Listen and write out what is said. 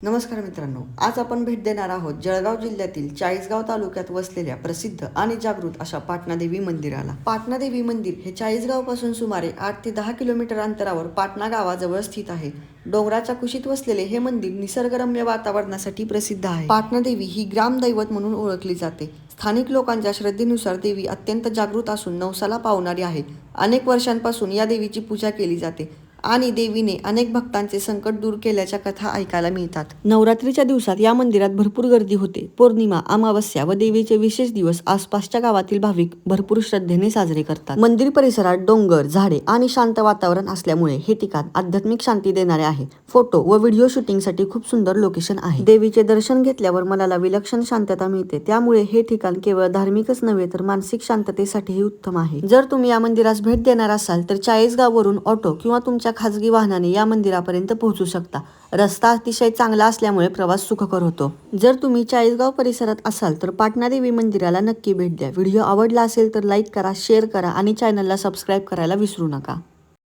नमस्कार मित्रांनो, आज आपण भेट देणार आहोत जळगाव जिल्ह्यातील चाळीसगाव तालुक्यात वसलेल्या प्रसिद्ध आणि जागृत अशा पाटणादेवी मंदिराला. पाटणादेवी मंदिर हे चाळीसगाव पासून सुमारे 8 ते 10 किलोमीटर अंतरावर पाटणा गावाजवळ स्थित आहे. डोंगराच्या कुशीत वसलेले हे मंदिर निसर्गरम्य वातावरणासाठी प्रसिद्ध आहे. पाटणादेवी ही ग्रामदैवत म्हणून ओळखली जाते. स्थानिक लोकांच्या श्रद्धेनुसार देवी अत्यंत जागृत असून नवसाला पावणारी आहे. अनेक वर्षांपासून या देवीची पूजा केली जाते आणि देवीने अनेक भक्तांचे संकट दूर केल्याच्या कथा ऐकायला मिळतात. नवरात्रीच्या दिवसात या मंदिरात भरपूर गर्दी होते. पौर्णिमा, अमावस्या व देवीचे विशेष दिवस आसपासच्या गावातील भाविक भरपूर श्रद्धेने साजरे करतात. मंदिर परिसरात डोंगर, झाडे आणि शांत वातावरण असल्यामुळे हे ठिकाण आध्यात्मिक शांती देणारे आहे. फोटो व व्हिडिओ शूटिंगसाठी खूप सुंदर लोकेशन आहे. देवीचे दर्शन घेतल्यावर मनाला विलक्षण शांतता मिळते. त्यामुळे हे ठिकाण केवळ धार्मिकच नव्हे तर मानसिक शांततेसाठीही उत्तम आहे. जर तुम्ही या मंदिरास भेट देणार असाल तर चाळीसगाववरून ऑटो किंवा तुमच्या खाजगी वाहनाने या मंदिरापर्यंत पोहोचू शकता. रस्ता अतिशय चांगला असल्यामुळे प्रवास सुखकर होतो. जर तुम्ही चाळीसगाव परिसरात असाल तर पाटणादेवी मंदिराला नक्की भेट द्या. व्हिडिओ आवडला असेल तर लाईक करा, शेअर करा आणि चॅनलला सबस्क्राईब करायला विसरू नका.